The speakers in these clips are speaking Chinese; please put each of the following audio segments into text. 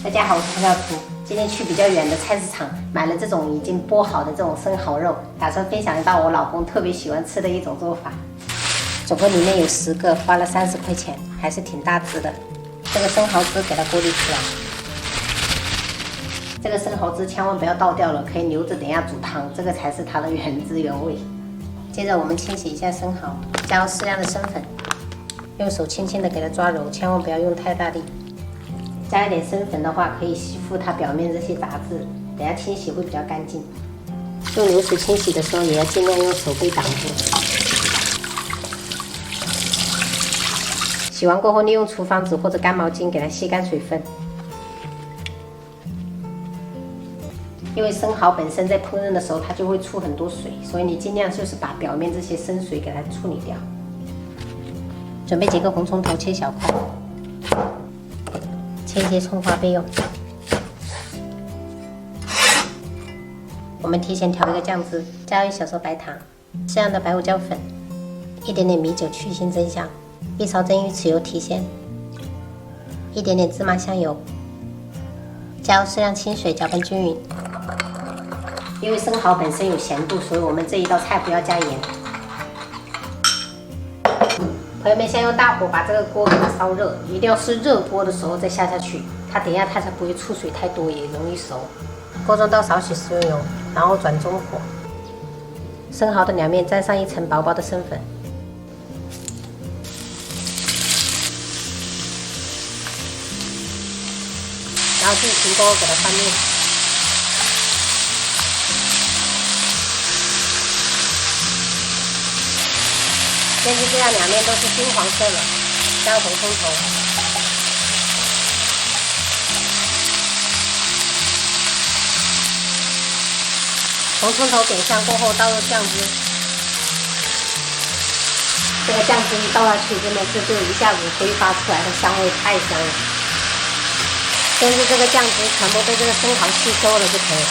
大家好，我是小图。今天去比较远的菜市场买了这种已经剥好的这种生蚝肉，打算分享一道我老公特别喜欢吃的一种做法。总共里面有10个，花了30块钱，还是挺大只的。这个生蚝汁给它过滤出来，这个生蚝汁千万不要倒掉了，可以留着等一下煮汤，这个才是它的原汁原味。接着我们清洗一下生蚝，加入适量的生粉，用手轻轻的给它抓揉，千万不要用太大力。加一点生粉的话，可以吸附它表面这些杂质，等下清洗会比较干净。用流水清洗的时候，也要尽量用手背挡住。洗完过后，利用厨房纸或者干毛巾给它吸干水分。因为生蚝本身在烹饪的时候，它就会出很多水，所以你尽量就是把表面这些生水给它处理掉。准备几个红葱头切小块。切一些葱花备用。我们提前调一个酱汁，加入1小勺白糖，适量的白胡椒粉，一点点米酒去腥增香，1勺蒸鱼豉油提鲜，一点点芝麻香油，加入适量清水搅拌均匀。因为生蚝本身有咸度，所以我们这一道菜不要加盐。朋友们，先用大火把这个锅给它烧热，一定要是热锅的时候再下去，它等一下它才不会出水太多，也容易熟。锅中倒少许食用油，然后转中火，生蚝的两面沾上一层薄薄的生粉，然后进平锅给它翻面。煎至这样两面都是金黄色了，加入红葱头，红葱头点香过后倒入酱汁，这个酱汁一倒下去，真的是就一下子挥发出来的香味太香了。煎至这个酱汁全部被这个生蚝吸收了就可以了。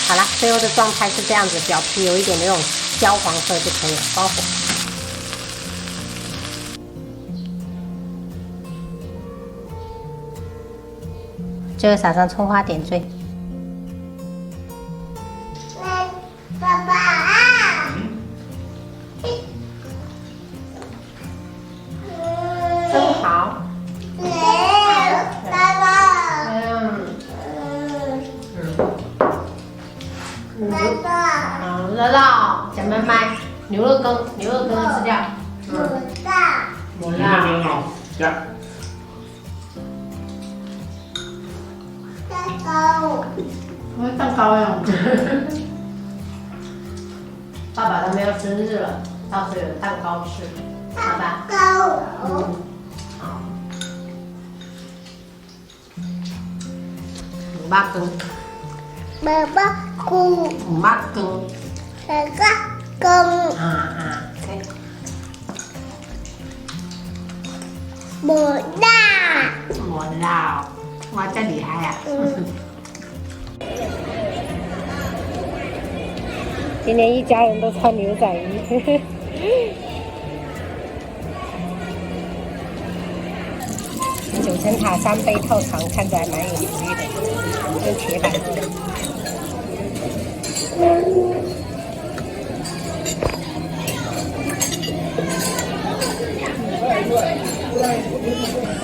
好了，最后的状态是这样子，表皮有一点那种焦黄色就可以了，关火。最后撒上葱花点缀。爸爸啊！生蚝。爸爸。爸爸。好热闹，小妹妹，牛肉羹吃掉。大。我要。蛋糕。我蛋糕呀。爸爸他们要生日了，到时候有蛋糕吃，好吧？糕。好。五八羹。爸爸กุ้ง 五八羹。แล้วก็กุ้ง 对。หมูด่า 我啦，哇，这厉害呀！今天一家人都穿牛仔衣。9层塔3杯套餐看着还蛮有福利的，用铁板做的。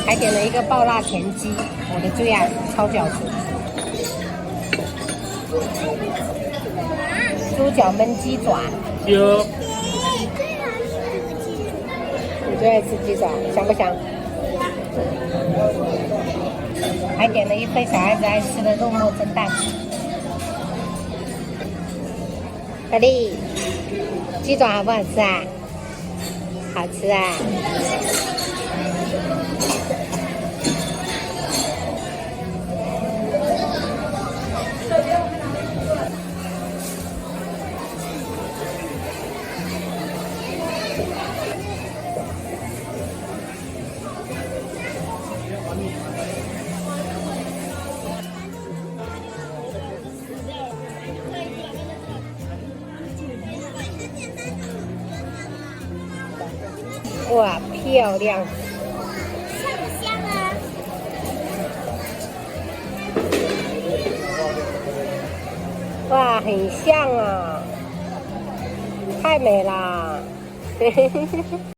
还点了一个爆辣田鸡，我的最爱，抄饺子。猪脚焖鸡爪。有。你最爱吃鸡爪，香不香？还点了一份小孩子爱吃的肉末蒸蛋。小丽，鸡爪好不好吃啊？好吃啊！哇，漂亮！香不香啊？哇，很像啊，太美啦！